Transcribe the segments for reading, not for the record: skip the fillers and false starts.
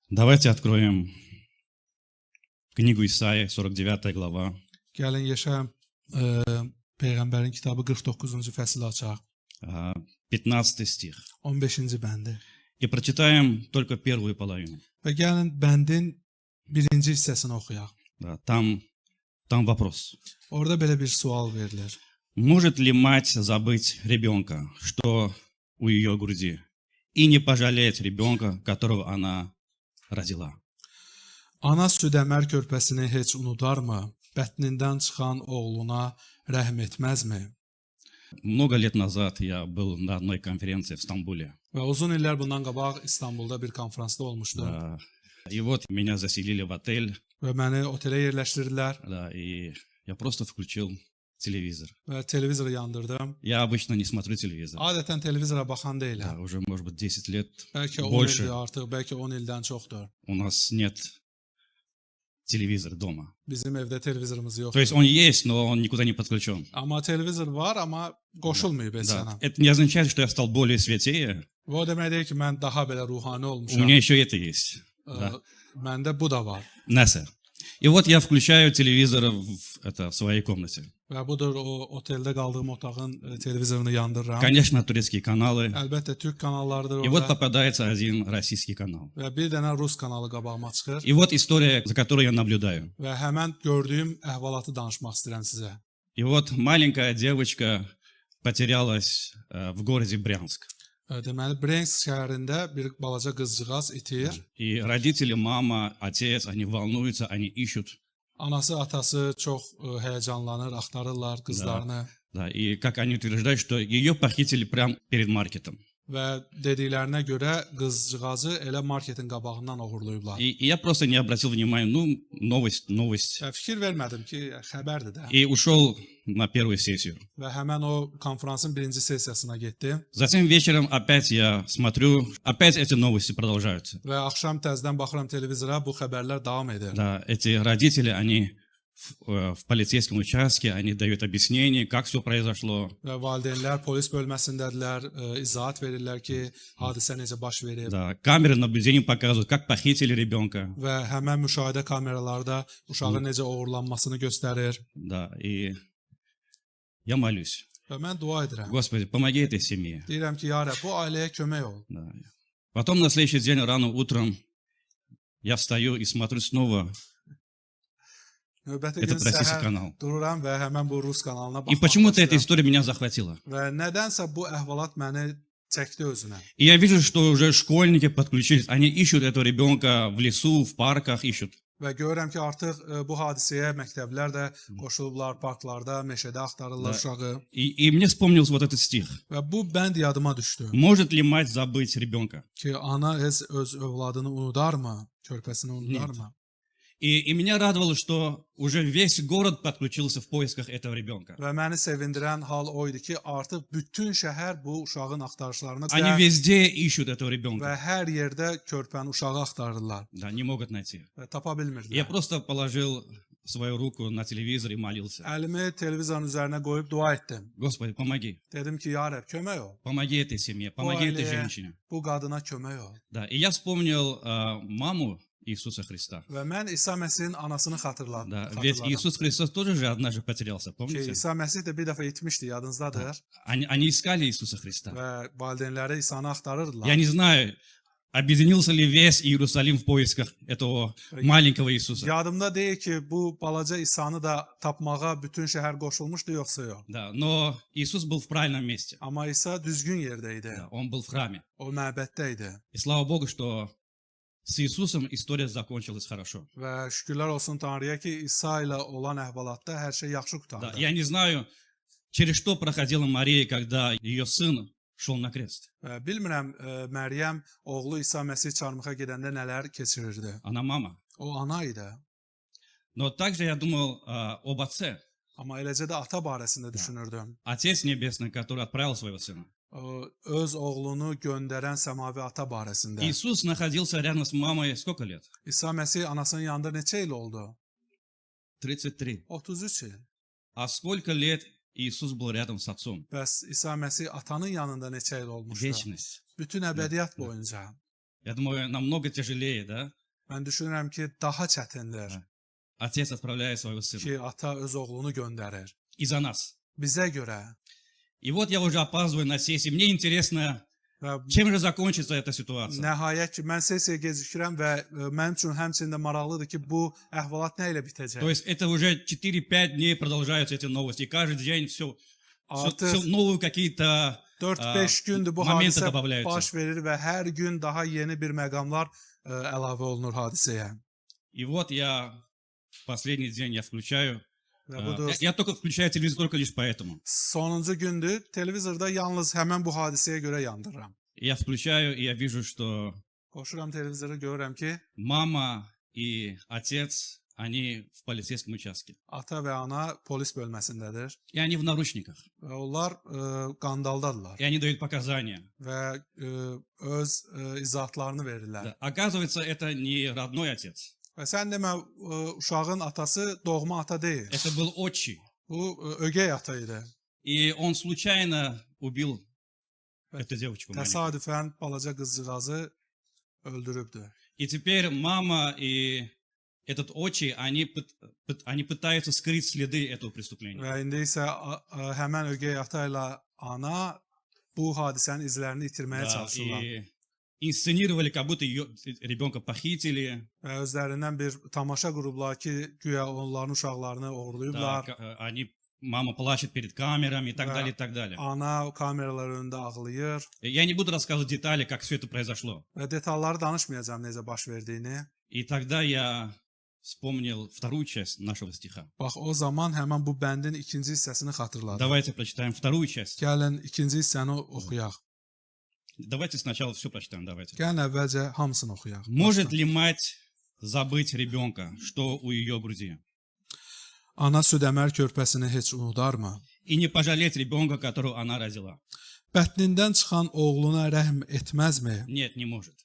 Давайте откроем книгу Исаии, 49 глава. Gəlin Yeşaya Peyğəmbərin kitabı 49-cu fəsil açaq. 15 стих. 15-ci bəndi. И прочитаем только первую половину. Və gəlin bəndin birinci hissəsini oxuyaq. Да, там вопрос. Orada belə bir sual verilir. Может ли мать забыть ребенка, что у ее груди, и не пожалеть ребенка, которого она родила? Ana süd-əmər körpəsini heç unudarmı? Bətnindən çıxan oğluna rəhm etməzmi? Много лет назад я был на одной конференции в Стамбуле. Və uzun illər bundan qabaq İstanbulda bir konfransda olmuşdu. Да. И вот меня заселили в отель, Və məni otelə yerləşdirdilər да, и я просто включил телевизор. və televizoru yandırdım. Я обычно не смотрю телевизор. Adətən televizora baxan Да, deyiləm. уже, может быть, 10 лет Bəlkə 10 больше ildir artıq, bəlkə 10 ildən çoxdur. у нас нет телевизора дома. Bizim evdə televizorumuz То yoxdur. есть он есть, но он никуда не подключен. Amma televizor var, amma qoşulmayıb heç Да. yana. Это не означает, что я стал более святее. Və o demək deyil ki, mən daha belə ruhani У olmuşam. меня еще это есть. Да. Məndə bu da var. Neyse. И вот я включаю телевизор в своей комнате. Və budur o oteldə qaldığım otağın televizorunu yandırıram. Конечно, турецкие каналы. Əlbəttə Türk kanallarıdır И вот orada. попадается один российский канал. Və bir dənə Rus kanalı qabağıma çıxır. И вот история, за которой я наблюдаю. Və həmən gördüyüm əhvalatı danışmaq istəyirəm sizə. И вот маленькая девочка потерялась в городе Брянск. Deməli, Bryansk şəhərində bir balaca qızcığaz itir. И родители, мама, отец, они волнуются, они ищут. Anası, atası çox həyəcanlanır, axtarırlar qızlarını. Да, и как они утверждают, что ее похитили прямо перед маркетом. Və dediklərinə görə qızcığazı elə marketin qabağından oğurlayıblar. И я просто не обратил внимания, ну, новость. Və fikir vermədim ki, xəbərdir də. И ушел на первую сессию. Və həmən o konfransın birinci sessiyasına getdim. Затем вечером опять я смотрю, опять эти новости продолжаются. Və axşam təzədən baxıram televizora, bu xəbərlər davam edir. Да, эти родители, они в полицейском участке, они дают объяснение, как все произошло. Və valideynlər polis bölməsindədirlər, izahat verirlər ki, hadisə necə baş verib. Да, камеры наблюдения показывают, как похитили ребенка. Və həmən müşahidə kameralarda uşağın necə oğurlanmasını göstərir. Да, и я молюсь. Və mən dua edirəm. Господи, помоги этой семье. Deyirəm ki, ya Rəbb, bu ailəyə kömək ol. Да. Потом на следующий день рано утром я встаю и смотрю снова Növbəti gün этот российский səhər канал. dururam və həmən bu Rus kanalına И baxmaq почему-то эта istəyirəm. история меня захватила. Və nədənsə bu əhvalat məni çəkdi özünə. И я вижу, что уже школьники подключились. Они ищут этого ребенка в лесу, в парках ищут. Və görürəm ki, artıq bu hadisəyə məktəblər də qoşulublar, parklarda, meşədə axtarırlar uşağı. И мне вспомнился вот этот стих. Və bu bənd yadıma düşdü Может ли мать забыть ребенка? ki, ana heç öz övladını unudarmı, körpəsini unudarmı? И меня радовало, что уже весь город подключился в поисках этого ребенка. Və məni sevindirən hal o idi ki, artıq bütün şəhər bu uşağın axtarışlarına Они везде ищут этого ребенка. və hər yerdə körpəni, uşağı axtarırlar Да, не могут найти. və tapa Я bilmirdilər. просто положил свою руку на телевизор и молился. Əlimi televizorun üzərinə qoyub dua etdim. Господи, помоги. Dedim ki, ya Rəbb, kömək ol. Помоги этой семье, помоги этой ailəyə, женщине. bu qadına kömək ol. Да, и я вспомнил маму Иисуса Христа. Və mən İsa Məsihin anasını xatırladım. Да, ведь Иисус Христос тоже же однажды потерялся, Ki, помните? İsa Məsih də bir dəfə itmişdi, yadınızdadır. Они искали Иисуса Христа. Və valideynləri İsanı axtarırdılar. Я не знаю, объединился ли весь Иерусалим в поисках этого маленького Иисуса. Yadımda deyil ki, bu balaca İsanı da tapmağa bütün şəhər qoşulmuşdu, yoxsa yox. Да, но Иисус был в правильном месте. Amma İsa düzgün yerdə idi. Да, он был в храме. O məbəddə idi. И слава Богу, что с Иисусом история закончилась хорошо. Və şükürlər olsun Tanrıya ki, İsa ilə olan əhvalatda hər şey yaxşı Да, qurtardı. я не знаю, через что проходила Мария, когда ее сын шел на крест. Və bilmirəm, Məryəm oğlu İsa Məsih çarmıxa gedəndə nələr keçirirdi. Она мама. O ana idi. Но также я думал об отце. Amma eləcə də ata barəsində düşünürdüm. Отец Небесный, который отправил своего сына. O, öz oğlunu göndərən səmavi ata barəsində. Иисус находился рядом с мамой сколько лет? İsa Məsih anasının yanında neçə il oldu? 33. 33 il. А сколько лет Иисус был рядом с отцом? Bəs İsa Məsih atanın yanında neçə il olmuşdu? Вечность. Bütün əbədiyyət boyunca. Я думаю, намного тяжелее, да? Mən düşünürəm ki, daha çətindir Отец отправляет своего сына. ki, ata öz oğlunu göndərir. Из-за нас. Bizə görə. И вот я уже опаздываю на сессии. Мне интересно, Və чем же закончится эта ситуация. nəhayət ki, mən sessiyaya gecikirəm və mənim üçün həmçinin də maraqlıdır ki, bu əhvalat nə ilə bitəcək? То есть это уже 4-5 дней продолжаются эти новости. И каждый день все Artıq новые какие-то 4-5 gündür bu momente hadisə добавляются. baş verir və hər gün daha yeni bir məqamlar əlavə olunur hadisəyə. И вот я в последний день я включаю. Və budur, Я только включаю телевизор только лишь поэтому. sonuncu gündür televizorda yalnız həmin bu hadisəyə görə yandırıram. Я включаю, и я вижу, что Qoşuram televizoru, görürəm ki, мама и отец, они в полицейском участке. ata və ana polis bölməsindədir И они в наручниках. və onlar qandaldadırlar И они дают показания. və öz izahatlarını verirlər. Да. Оказывается, это не родной отец. Və sən demə uşağın atası doğma ata deyil. Это был отчий. Bu ögey ata idi. И он случайно убил эту девочку маленькую. Təsadüfən balaca qızcığazı öldürübdü. И теперь мама и этот отчий, они пытаются скрыть следы этого преступления. Və indi isə həmən ögey ata ilə ana bu hadisənin izlərini itirməyə Да, çalışırlar. и инсценировали, как будто ее ребенка похитили. Və özlərindən bir tamaşa qurublar ki, güya onların uşaqlarını Да, oğurlayıblar. мама плачет перед камерами и так Да. далее, и так далее. Ana kameralar önündə ağlayır Я не буду рассказывать детали, как все это произошло. və detalları danışmayacağam necə baş verdiyini. И тогда я вспомнил вторую часть нашего стиха. Bax o zaman həmin bu bəndin ikinci hissəsini xatırladım. Давайте прочитаем вторую часть. Gəlin ikinci hissəni oxuyaq. Давайте сначала все прочитаем, давайте. Gəlin əvvəlcə hamısını oxuyaq. Может ли мать забыть ребенка, что у ее груди? Ana süd-əmər körpəsini heç unudarmı? И не пожалеть ребенка, которого она родила? Bətnindən çıxan oğluna rəhm etməzmi? Нет, не может.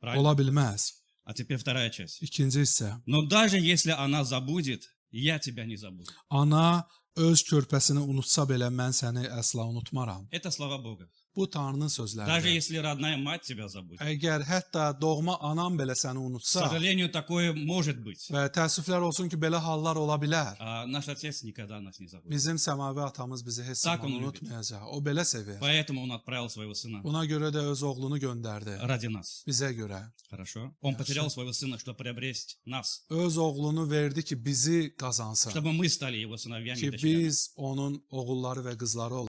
Правильно? Ola bilməz. А теперь вторая часть. İkinci hissə. Но даже если она забудет, я тебя не забуду. Ana öz körpəsini unutsa belə mən səni əsla unutmaram. Это слова Бога. Bu Tanrının Даже sözləridir. если родная mать тебя забудет. Əgər hətta doğma anam belə səni К unutsa сожалению, такое может быть. və təəssüflər olsun ki, belə hallar ola bilər. А наш Отец никогда нас не забудет. Bizim səmavi atamız bizi heç Tak zaman onu unutmayacaq. O belə sevir. Поэтому Он отправил своего Сына Buna görə də öz oğlunu göndərdi ради нас. bizə görə. Хорошо? Он Хорошо. потерял своего Сына, чтобы приобрести нас. Öz oğlunu verdi ki, bizi qazansın. Чтобы мы стали Его сыновьями и Ki дочерями. biz onun oğulları və qızları olaq.